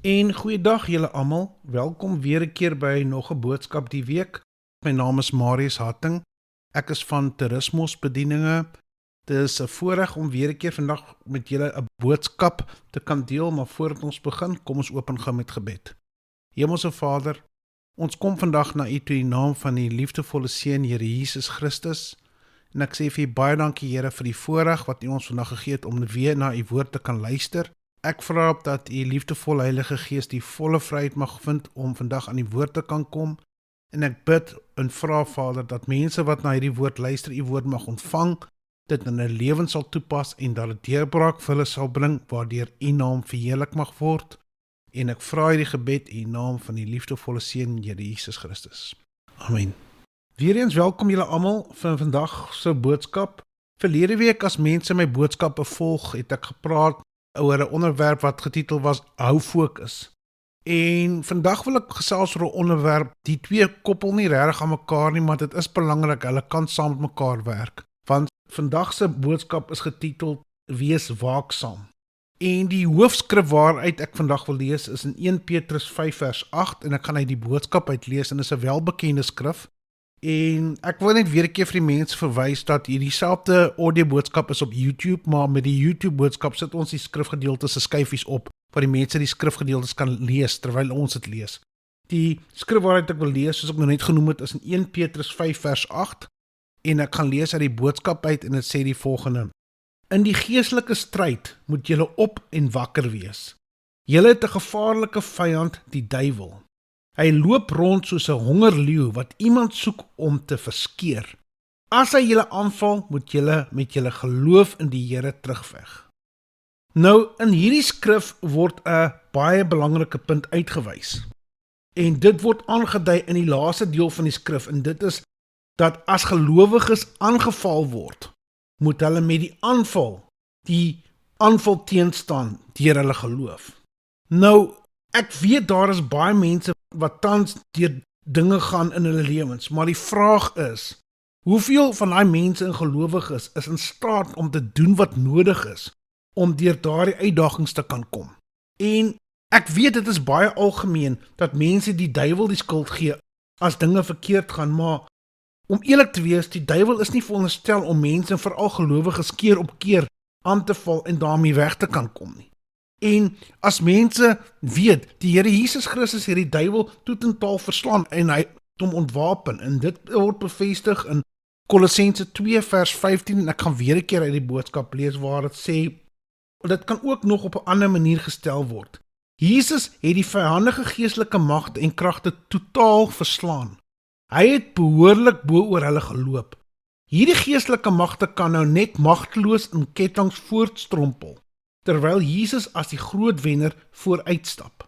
En goeiedag julle almal, welkom weer 'n keer by nog 'n boodskap die week. My naam is Marius Hatting, ek is van Tourismos Bedieninge. Dit is 'n voorreg om weer 'n keer vandag met julle 'n boodskap te kan deel, maar voordat ons begin, kom ons open gou met gebed. Hemelse Vader, ons kom vandag na U toe in die naam van die liefdevolle Seun, Here Jesus Christus, en ek sê vir U baie dankie Here vir die voorreg wat U ons vandag gegee het om weer na U woord te kan luister. Ek vra op dat U liefdevolle Heilige Gees die volle vryheid mag vind om vandag aan die woord te kan kom. En ek bid en vra Vader dat mense wat na hierdie woord luister, U woord mag ontvang, dit in hulle lewens sal toepas en dat dit deurbraak vir hulle sal bring, waardeur U naam verheerlik mag word. En ek vra hierdie gebed in die naam van die liefdevolle Seun, Here Jesus Christus. Amen. Weereens welkom julle almal vir vandag se boodskap. Verlede week as mense my boodskappe volg, het ek gepraat oor 'n onderwerp wat getitel was Hou Fokus. En vandag wil ek gesels oor 'n onderwerp, die twee koppel nie regtig aan mekaar nie, maar dit is belangrik, hulle kan saam met mekaar werk. Want vandag se boodskap is getiteld Wees waaksaam. En die hoofskrif waaruit ek vandag wil lees is in 1 Petrus 5 vers 8 en ek gaan uit die boodskap uitlees en dit is 'n welbekende skrif. En ek wil net weer 'n keer vir die mense verwys dat hierdie selfde audio boodskap is op YouTube, maar met die YouTube boodskap sit ons die skrifgedeeltes se skyfies op, waar die mense die skrifgedeeltes kan lees terwyl ons dit lees. Die skrif waaruit ek wil lees, soos ek nou net genoem het, is in 1 Petrus 5 vers 8, en ek gaan lees uit die boodskap uit en dit sê die volgende: In die geestelike stryd moet julle op en wakker wees. Julle het 'n gevaarlike vyand, die duiwel. Hy loop rond soos 'n hongerleeu wat iemand soek om te verskeer. As hy julle aanval, moet julle met julle geloof in die Here terugveg. Nou, in hierdie skrif word 'n baie belangrike punt uitgewys. En dit word aangedui in die laaste deel van die skrif, en dit is dat as gelowiges aangeval word, moet hulle met die aanval teenstaan deur hulle geloof. Nou, ek weet daar is baie mense wat tans deur dinge gaan in hulle lewens, maar die vraag is, hoeveel van daai mense en gelowiges is in staat om te doen wat nodig is om deur daardie uitdagings te kan kom? En ek weet dit is baie algemeen dat mense die duiwel die skuld gee as dinge verkeerd gaan, maar om eerlik te wees, die duiwel is nie veronderstel om mense, veral gelowiges, keer op keer aan te val en daarmee weg te kan kom nie. En as mense weet, die Here Jesus Christus het die duiwel totaal verslaan en hy het hom ontwapen, en dit word bevestig in Kolossense 2 vers 15, en ek gaan weer 'n keer uit die boodskap lees waar dit sê, dit kan ook nog op 'n ander manier gestel word. Jesus het die vyandige geestelike magte en kragte totaal verslaan. Hy het behoorlik bo oor hulle geloop. Hierdie geestelike magte kan nou net magteloos in kettinge voortstrompel, terwyl Jesus as die groot wenner vooruitstap.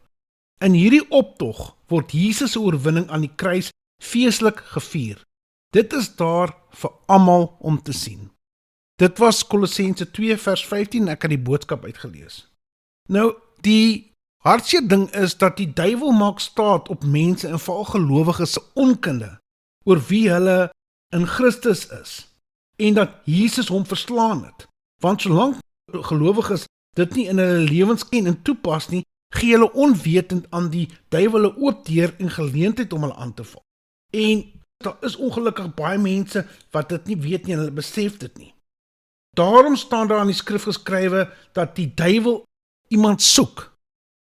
In hierdie optog word Jesus se oorwinning aan die kruis feeslik gevier. Dit is daar vir almal om te sien. Dit was Kolossense 2 vers 15, ek het die boodskap uitgelees. Nou, die hartseer ding is dat die duiwel maak staat op mense en veral gelowiges se onkunde oor wie hulle in Christus is, en dat Jesus hom verslaan het. Want solank gelowiges dit nie in hulle lewens ken en toepas nie, gee hulle onwetend aan die duiwel 'n oop deur en geleentheid om hulle aan te val. En daar is ongelukkig baie mense wat dit nie weet nie en hulle besef dit nie. Daarom staan daar in die skrif geskrywe dat die duiwel iemand soek.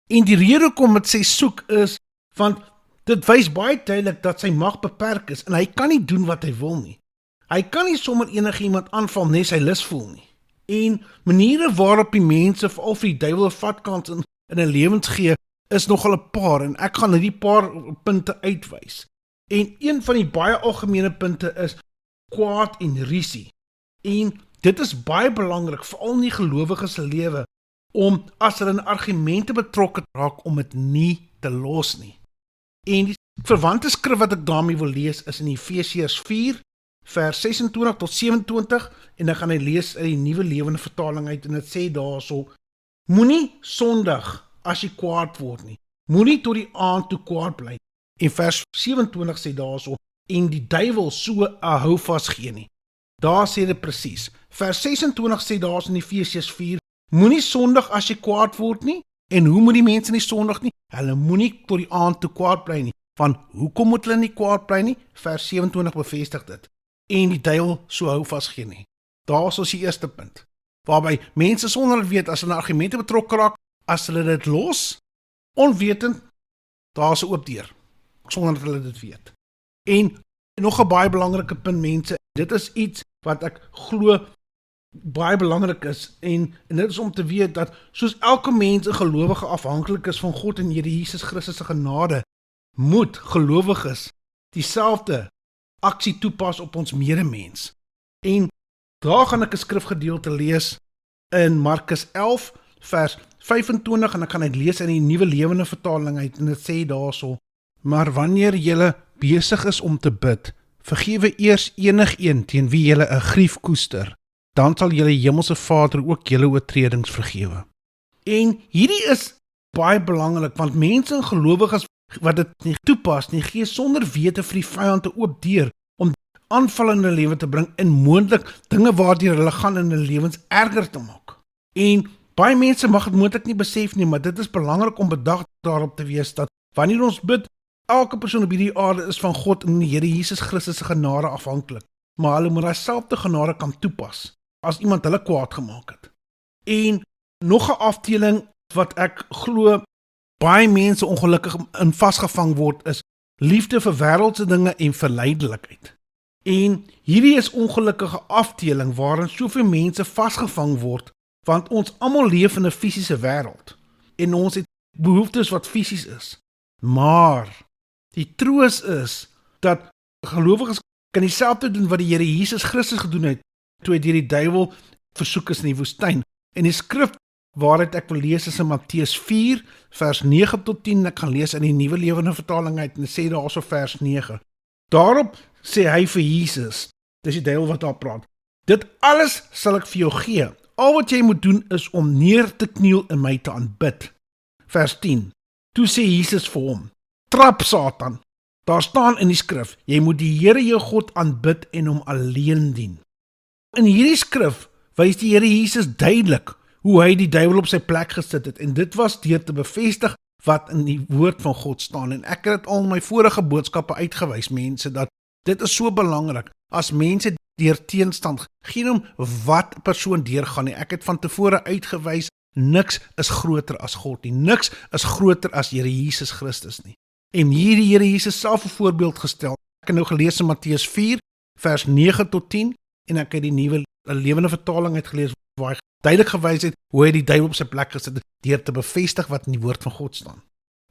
En die rede hoekom dit sê soek is, want dit wys baie duidelik dat sy mag beperk is en hy kan nie doen wat hy wil nie. Hy kan nie sommer enige iemand aanval nes hy lus voel nie. En maniere waarop die mense veral vir die duiwel 'n vatkans in 'n lewens gee, is nogal 'n paar, en ek gaan hierdie paar punte uitwys. En een van die baie algemene punte is kwaad en rusie. En dit is baie belangrik, veral in die gelowiges se lewe, om as hulle in argumente betrokke raak, om dit nie te los nie. En die verwante skrif wat ek daarmee wil lees is in Efesiërs 4 vers 26 tot 27, en ek gaan hy lees uit die Nuwe Lewende Vertaling uit, en dit sê daarso: Moenie sondig as jy kwaad word nie, moenie tot die aand toe kwaad bly. En vers 27 sê daarso: en die duiwel so 'n houvas gee nie. Daar sê dit presies. Vers 26 sê daarso in Efesiërs 4: moenie sondig as jy kwaad word nie, En hoe moet die mense nie sondig nie? Hulle moenie tot die aand toe kwaad bly nie. Van hoekom moet hulle nie kwaad bly nie? Vers 27 bevestig dit. En die duiwel so hou vasgee nie. Daar is ons die eerste punt. Waarby mense sonder dit weet, as hulle in argumente betrokke raak, as hulle dit los, onwetend, daar is 'n oop deur, sonder dat hulle dit weet. En nog 'n baie belangrike punt, mense, dit is iets wat ek glo baie belangrik is, en dit is om te weet dat soos elke mens 'n gelowige afhanklik is van God en Here Jesus Christus se genade, moet gelowiges dieselfde aksie toepas op ons medemens. En daar gaan ek 'n skrifgedeelte lees in Markus 11 vers 25 en ek gaan dit lees in die Nuwe Lewende Vertaling uit, en dit sê daarso: maar wanneer julle besig is om te bid, vergewe eers enigeen teen wie julle 'n grief koester, dan sal julle hemelse Vader ook julle oortredings vergewe. En hierdie is baie belangrik, want mense en gelowiges wat dit nie toepas nie, gee sonder wete vir die vyand 'n oop deur om aanval in hulle lewe te bring en moontlik dinge waardeur hulle gaan in hulle lewens erger te maak. En baie mense mag dit moontlik nie besef nie, maar dit is belangrik om bedag daarop te wees dat wanneer ons bid, elke persoon op hierdie aarde is van God en die Here Jesus Christus se genade afhanklik, maar hulle moet dieselfde genade kan toepas as iemand hulle kwaad gemaak het. En nog 'n afdeling wat ek glo baie mense ongelukkig in vasgevang word, is liefde vir wêreldse dinge en verleidelikheid. En hierdie is ongelukkige afdeling waarin soveel mense vasgevang word, want ons almal leef in 'n fisiese wêreld en ons het behoeftes wat fisies is. Maar die troos is dat gelowiges kan dieselfde doen wat die Here Jesus Christus gedoen het toe hy deur die duiwel versoek is in die woestyn. En die skrif waaruit ek wil lees is in Matteus 4 vers 9 tot 10. Ek gaan lees in die Nuwe Lewende Vertaling uit en dit sê daarso vers 9. Daarop sê hy vir Jesus, dis die duiwel wat daar praat: dit alles sal ek vir jou gee. Al wat jy moet doen is om neer te kniel en my te aanbid. Vers 10. Toe sê Jesus vir hom: trap Satan. Daar staan in die skrif, jy moet die Here jou God aanbid en hom alleen dien. In hierdie skrif wys die Here Jesus duidelik hoe hy die duiwel op sy plek gesit het, en dit was deur te bevestig wat in die woord van God staan. En ek het dit al in my vorige boodskappe uitgewys, mense, dat dit is so belangrik. As mense deur teenstand, geen om wat persoon deurgaan nie. Ek het van tevore uitgewys, niks is groter as God nie. Niks is groter as Here Jesus Christus nie. En hier die Here Jesus self 'n voorbeeld gestel. Ek het nou gelees in Matteus 4 vers 9 tot 10 en ek het die Nuwe Lewende Vertaling uitgelees waar hy duidelik gewys het hoe hy die duiwel op sy plek gesit het deur te bevestig wat in die woord van God staan.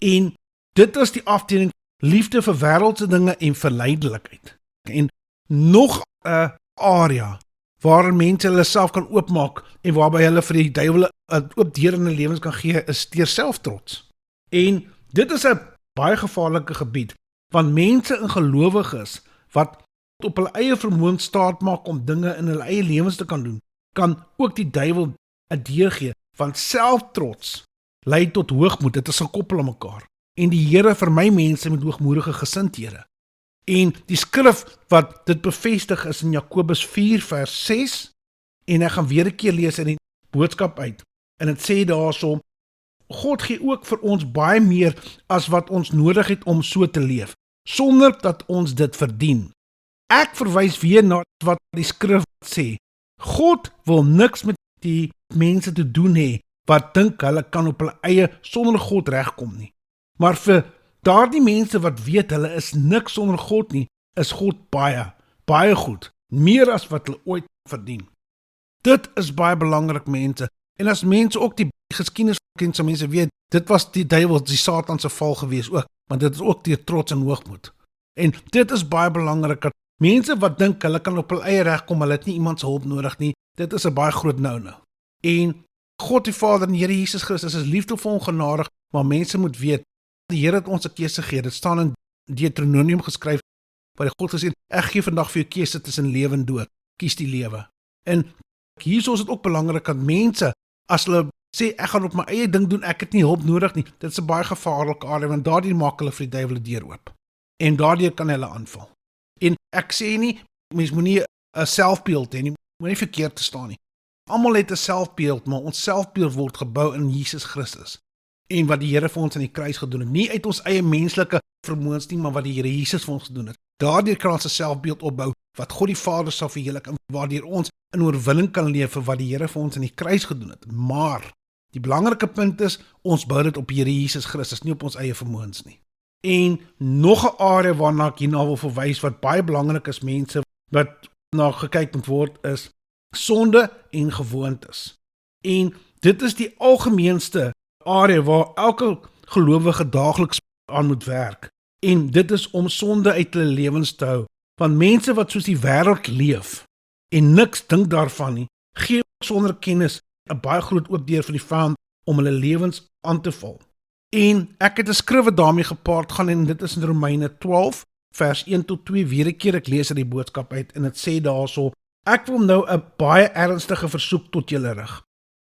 En dit is die afdeling liefde vir wêreldse dinge en verleidelikheid. En nog 'n area waar mense hulle self kan oopmaak en waarby hulle vir die duiwel 'n oop deur in hulle lewens kan gee, is deur selftrots. En dit is 'n baie gevaarlike gebied, want mense en gelowiges wat op hulle eie vermoë staat maak om dinge in hulle eie lewens te kan doen, kan ook die duiwel 'n deur gee, want selftrots lei tot hoogmoed. Dit is gekoppel aan mekaar. En die Here vermy mense met hoogmoedige gesindhede. En die skrif wat dit bevestig is in Jakobus 4 vers 6, en ek gaan weer 'n keer lees in die boodskap uit, en dit sê daarso: God gee ook vir ons baie meer as wat ons nodig het om so te leef, sonder dat ons dit verdien. Ek verwys weer na wat die skrif sê. God wil niks met die mense te doen hê wat dink hulle kan op hulle eie sonder God regkom nie. Maar vir daardie mense wat weet hulle is niks sonder God nie, is God baie, baie goed, meer as wat hulle ooit verdien. Dit is baie belangrik, mense. En as mense ook die geskiedenis ken, so mense weet, dit was die duiwel, die Satan se val gewees ook, want dit is ook deur trots en hoogmoed. En dit is baie belangrik, dat mense wat dink hulle kan op hulle eie regkom, hulle het nie iemand se hulp nodig nie, dit is 'n baie groot nou-nou. En God die Vader en Here Jesus Christus is liefdevol en genadig, maar mense moet weet, die Here het ons 'n keuse gegee. Dit staan in Deuteronomium geskryf, waar God gesê het, ek gee vandag vir jou keuse tussen lewe en dood. Kies die lewe. En hierso is dit ook belangrik dat mense, as hulle sê ek gaan op my eie ding doen, ek het nie hulp nodig nie, dit is 'n baie gevaarlike area, want daardie maak hulle vir die duiwel die deur oop. En daardeur kan hulle aanval. En ek sê nie, mens moenie 'n selfbeeld hê nie, moenie verkeerd te staan nie. Almal het 'n selfbeeld, maar ons selfbeeld word gebou in Jesus Christus. en wat die Here vir ons aan die kruis gedoen het. Nie uit ons eie menslike vermoëns nie, maar wat die Here Jesus vir ons gedoen het. Daardeur kan ons 'n selfbeeld opbou wat God die Vader sal verheerlik en waardeur ons in oorwinning kan leef vir wat die Here vir ons aan die kruis gedoen het. Maar die belangrike punt is, ons bou dit op die Here Jesus Christus, nie op ons eie vermoëns nie. En nog 'n area waarna ek hierna wil verwys wat baie belangrik is, mense wat na gekyk moet word, is sonde en gewoontes. En dit is die algemeenste area waar elke gelowige daagliks aan moet werk. En dit is om sonde uit hulle lewens te hou. Want mense wat soos die wêreld leef en niks dink daarvan nie, gee sonder kennis 'n baie groot oop deur vir die vyand om hulle lewens aan te val. En ek het 'n skrif daarmee gepaard gaan en dit is in Romeine 12 vers 1 tot 2, weer 'n keer ek lees uit die boodskap uit en dit sê daarso: Ek wil nou 'n baie ernstige versoek tot julle rig.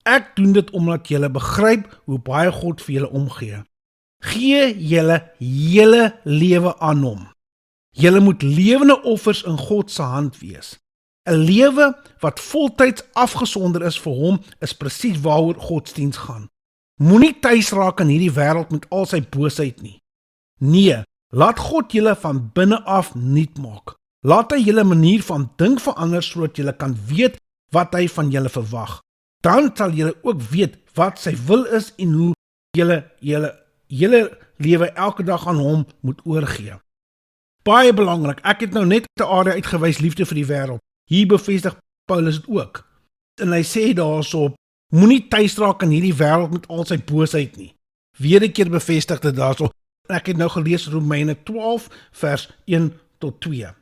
Ek doen dit omdat julle begryp hoe baie God vir julle omgee. Gee julle hele lewe aan hom. Julle moet lewende offers in God se hand wees. 'n Lewe wat voltyds afgesonder is vir hom is presies waaroor godsdiens gaan. Moenie tuis raak in hierdie wêreld met al sy boosheid nie. Nee, laat God julle van binne af nuut maak. Laat hy julle manier van dink verander sodat julle kan weet wat hy van julle verwag. Dan sal julle ook weet wat sy wil is en hoe julle lewe elke dag aan hom moet oorgee. Baie belangrik, ek het nou net 'n area uitgewys, liefde vir die wêreld. Hier bevestig Paulus dit ook. En hy sê daarso, moenie tuis raak in hierdie wêreld met al sy boosheid nie. Weer 'n keer bevestig dit daarso. Ek het nou gelees Romeine 12 vers 1 tot 2.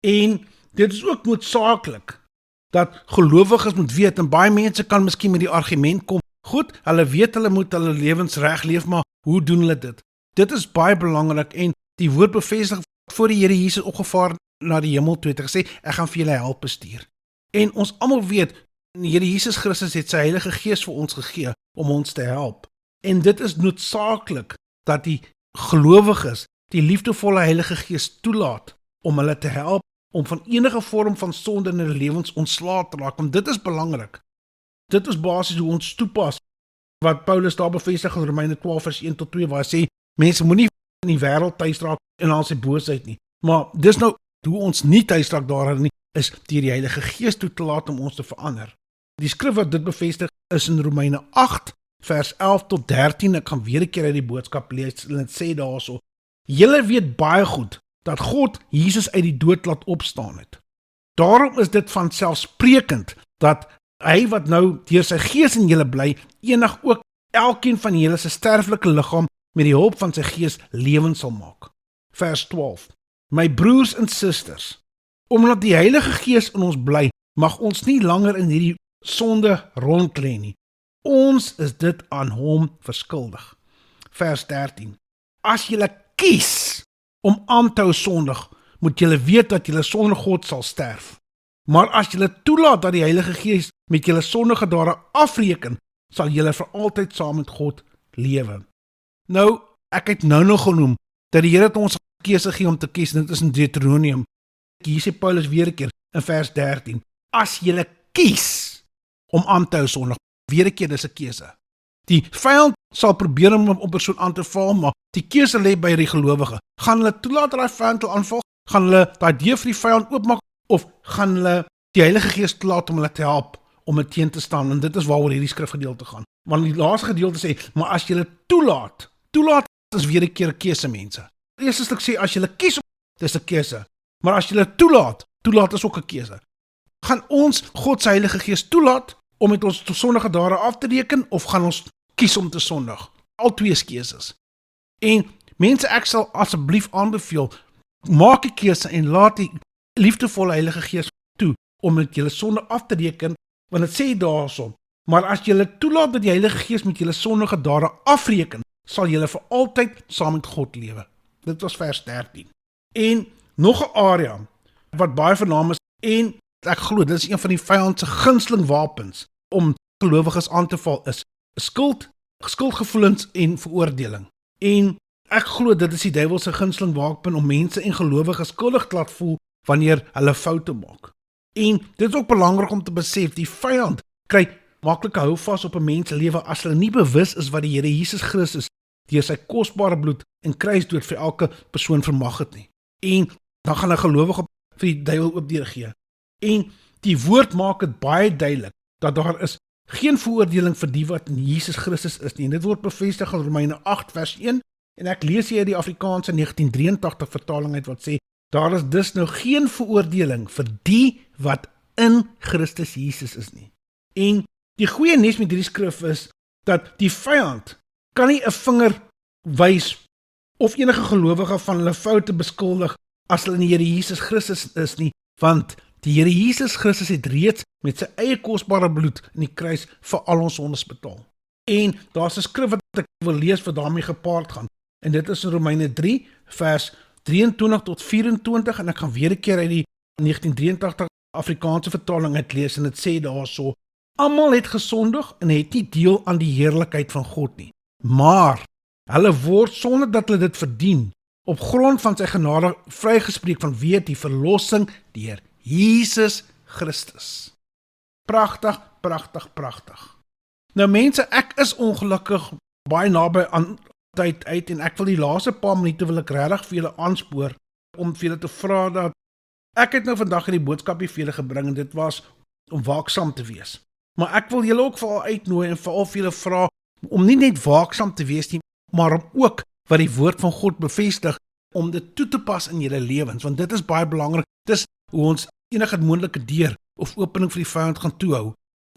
En dit is ook noodsaaklik dat gelowiges moet weet, en baie mense kan miskien met die argument kom, goed, hulle weet hulle moet hulle lewens reg leef, maar hoe doen hulle dit? Dit is baie belangrik en die woord bevestig voor die Here Jesus opgevaar na die hemel toe het gesê, ek gaan vir julle help bestuur. En ons almal weet, die Here Jesus Christus het sy Heilige Gees vir ons gegee om ons te help. En dit is noodsaaklik dat die gelowiges die liefdevolle Heilige Gees toelaat om hulle te help om van enige vorm van sonde in hulle lewens ontslae te raak, want dit is belangrik. Dit is basies hoe ons toepas wat Paulus daar bevestig in Romeine 12 vers 1 tot 2 waar hy sê, mense moenie in die wêreld tuis raak en al sy boosheid nie. Maar dis nou hoe ons nie tuis raak daarin nie, is deur die Heilige Gees toe te laat om ons te verander. Die skrif wat dit bevestig is in Romeine 8 vers 11 tot 13, ek gaan weer 'n keer uit die boodskap lees en dit sê daarso, julle weet baie goed dat God Jesus uit die dood laat opstaan het. Daarom is dit vanselfsprekend dat hy wat nou deur sy Gees in julle bly, enig ook elkeen van julle se sterflike liggaam met die hulp van sy Gees lewend sal maak. Vers 12. My broers en susters, omdat die Heilige Gees in ons bly, mag ons nie langer in hierdie sonde rondlê nie. Ons is dit aan hom verskuldig. Vers 13. As julle kies om aan te hou sondig, moet julle weet dat julle sonder God sal sterf. Maar as julle toelaat dat die Heilige Gees met julle sondige dade afreken, sal julle vir altyd saam met God lewe. Nou, ek het nou genoem dat die Here het ons keuse gegee om te kies, en dit is in Deuteronomium. Hier sê Paulus weer 'n keer in vers 13. As julle kies om aan te hou sondig, weer 'n keer dis 'n keuse. Die vyand sal probeer om 'n persoon aan te val, maar die keuse lê by die gelowige. Gaan hulle toelaat dat daai vyand hulle aanval? Gaan hulle daai deur vir die vyand oopmaak of gaan hulle die Heilige Gees toelaat om hulle te help om dit teen te staan? En dit is waaroor hierdie skrifgedeelte gaan. Want die laaste gedeelte sê, maar as julle toelaat is weer 'n keer 'n keuse, mense. Eerstens sê as julle kies, dis 'n keuse. Maar as julle toelaat is ook 'n keuse. Gaan ons God se Heilige Gees toelaat om met ons sondige dade af te reken of gaan ons kies om te sondig? Al twee is keuses. En mense, ek sal asseblief aanbeveel, maak 'n keuse en laat die liefdevolle Heilige Gees toe om met julle sonde af te reken, want dit sê daarso, maar as julle toelaat dat die Heilige Gees met julle sondige dade afreken, sal julle vir altyd saam met God lewe. Dit was vers 13. En nog 'n area wat baie vernaam is, en ek glo dit is een van die vyand se gunsteling wapens om gelowiges aan te val, is skuldgevoelens en veroordeling. En ek glo dit is die duiwel se gunsteling wapen om mense en gelowiges skuldig te laat voel wanneer hulle foute maak. En dit is ook belangrik om te besef, die vyand kry maklike hou vas op 'n mens se lewe as hulle nie bewus is wat die Here Jesus Christus deur sy kosbare bloed en kruisdood vir elke persoon vermag het nie. En dan gaan 'n gelowige vir die duiwel oop deurgee. En die woord maak dit baie duidelik dat daar is geen veroordeling vir die wat in Jesus Christus is nie. En dit word bevestig in Romeine 8 vers 1 en ek lees hier die Afrikaanse 1983 vertaling uit wat sê, daar is dus nou geen veroordeling vir die wat in Christus Jesus is nie. En die goeie nuus met hierdie skrif is dat die vyand kan nie 'n vinger wys of enige gelowige van hulle foute beskuldig as hulle in die Here Jesus Christus is nie, want die Here Jesus Christus het reeds met sy eie kosbare bloed in die kruis vir al ons sondes betaal. En daar's 'n skrif wat ek wil lees wat daarmee gepaard gaan. En dit is in Romeine 3 vers 23 tot 24 en ek gaan weer 'n keer uit die 1983 Afrikaanse vertaling uitlees en dit sê daarso: almal het gesondig en het nie deel aan die heerlikheid van God nie. Maar hulle word sonder dat hulle dit verdien op grond van sy genade vrygespreek vanweë die verlossing deur Jesus Christus. Pragtig, pragtig, pragtig. Nou mense, ek is ongelukkig baie naby aan tyd uit en ek wil die laaste paar minute wil ek regtig vir julle aanspoor om vir julle te vra dat ek het nou vandag hierdie boodskapie vir julle gebring en dit was om waaksaam te wees. Maar ek wil julle ook veral uitnooi en veral vir julle vra om nie net waaksaam te wees nie, maar om ook wat die woord van God bevestig om dit toe te pas in julle lewens, want dit is baie belangrik. Dis hoe ons enige moontlike deur of opening vir die vyand gaan toehou.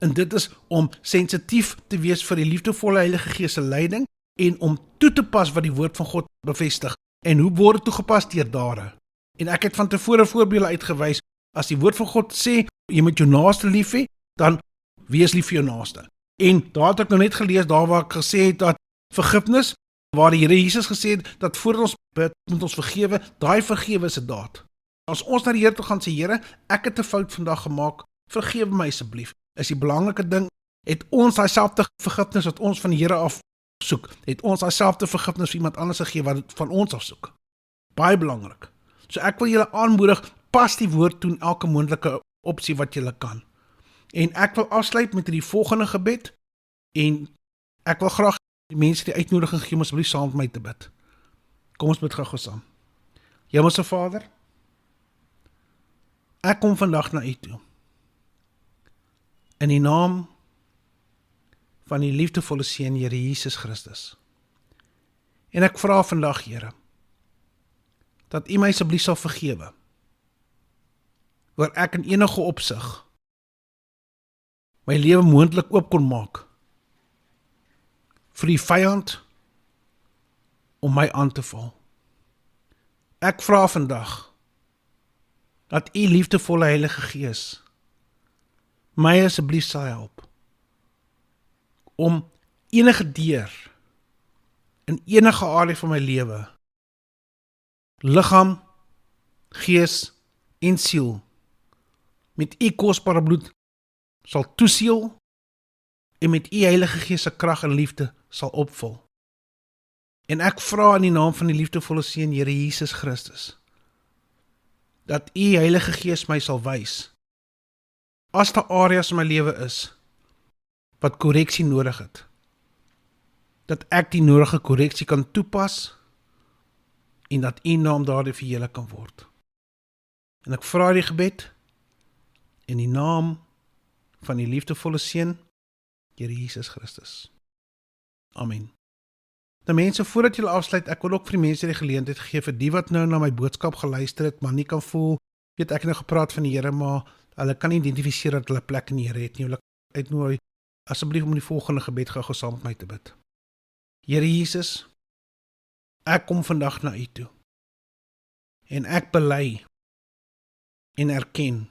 En dit is om sensitief te wees vir die liefdevolle Heilige Gees se leiding en om toe te pas wat die woord van God bevestig. En hoe word dit toegepas? Deur dade. En ek het van tevore voorbeelde uitgewys. As die woord van God sê jy moet jou naaste lief hê, dan wees lief vir jou naaste. En daar het ek nou net gelees daar waar ek gesê het dat vergifnis, waar die Here Jesus gesê het dat voordat ons bid moet ons vergewe, daai vergewe is 'n daad. As ons na die Here toe gaan sê, Here, ek het 'n fout vandag gemaak, vergewe my asseblief. Is die belangrike ding, het ons daai selfde vergifnis wat ons van die Here af soek, het ons daai selfde vergifnis vir iemand anders gegee wat dit van ons af soek. Baie belangrik. So ek wil julle aanmoedig, pas die woord toe in elke moontlike opsie wat julle kan. En ek wil afsluit met die volgende gebed en ek wil graag die mense die uitnodiging gee om asseblief saam met my te bid. Kom ons bid gou saam. Hemelse Vader, ek kom vandag na U toe. In die naam van die liefdevolle Seun, Here Jesus Christus. En ek vra vandag, Here, dat U my asseblief sal vergewe, waar ek in enige opsig my lewe moontlik oop kon maak vir die vyand om my aan te val. Ek vra vandag dat U liefdevolle Heilige Gees my asseblief sal help om enige deur in enige area van my lewe, liggaam, gees en siel met U kosbare bloed sal toeseël en met U Heilige Gees se krag en liefde sal opvul. En ek vra in die naam van die liefdevolle Seun, Here Jesus Christus, dat U Heilige Gees my sal wys, as daar areas in my lewe is, wat korreksie nodig het, dat ek die nodige korreksie kan toepas, en dat U naam daardie verheerlik kan word. En ek vra die gebed, in die naam van die liefdevolle Seun, Here Jesus Christus. Amen. Nou mense, voordat julle afsluit, ek wil ook vir die mense die geleentheid gee, vir die wat nou na my boodskap geluister het, maar nie kan voel, weet ek nou gepraat van die Here, maar hulle kan nie identifiseer dat hulle plek in die Here het nie, wil ek uitnooi, asseblief om die volgende gebed gou saam met my te bid. Here Jesus, ek kom vandag na U toe, en ek bely, en erken,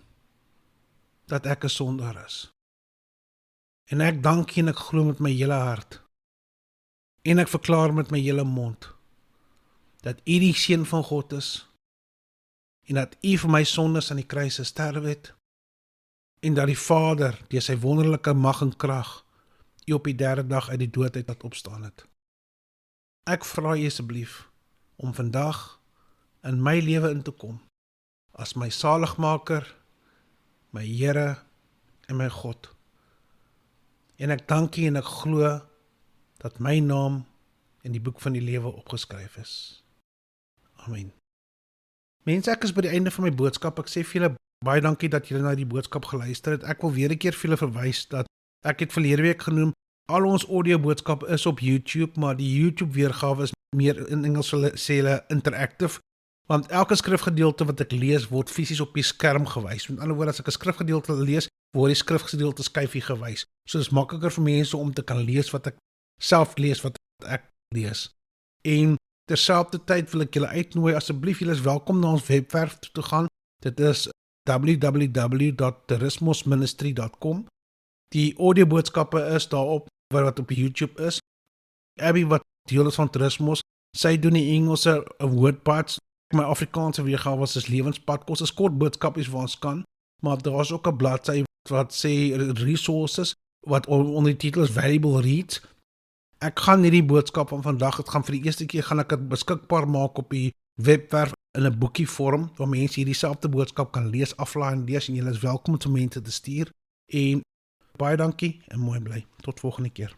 dat ek 'n sondaar is. En ek dank U en ek glo met my hele hart, en ek verklaar met my hele mond, dat U die Seun van God is, en dat U vir my sondes aan die kruis gesterf het, en dat die Vader, deur sy wonderlike mag en krag, U op die derde dag uit die dood uit laat opstaan het. Ek vra U asseblief, om vandag in my lewe in te kom, as my saligmaker, my Here en my God, En ek dank U en ek glo dat my naam in die boek van die lewe opgeskryf is. Amen. Mense, ek is by die einde van my boodskap. Ek sê vir julle baie dankie dat julle na die boodskap geluister het. Ek wil weer 'n keer vir julle verwys dat ek het verlede week genoem, al ons audio boodskap is op YouTube, maar die YouTube weergawe is meer in Engels sê hulle interactive, want elke skrifgedeelte wat ek lees word fisies op die skerm gewys. Met ander woorde, as ek 'n skrifgedeelte lees, word die skrifgedeelte skyfie gewys. So dit is makliker vir mense om te kan lees wat ek self lees, wat ek lees. En terselfdertyd wil ek julle uitnooi, asseblief, julle is welkom na ons webwerf toe te gaan. Dit is www.terismosministry.com. Die audioboodskappe is daarop wat op YouTube is. Abby wat deel is van Terismos, sy doen die Engelse woordpads. My Afrikaanse weergawe is lewenspad. Kos is kort boodskapies waar ons kan, maar daar is ook 'n bladsy wat sê resources wat onder die titel is Valuable Reads. Ek gaan hierdie boodskap van vandag, dit gaan vir die eerste keer gaan ek dit beskikbaar maak op die webwerf in 'n boekie vorm waar mense hierdie selfde boodskap kan lees, aflaai en lees en julle is welkom om dit vir mense te stuur. En baie dankie en mooi bly. Tot volgende keer.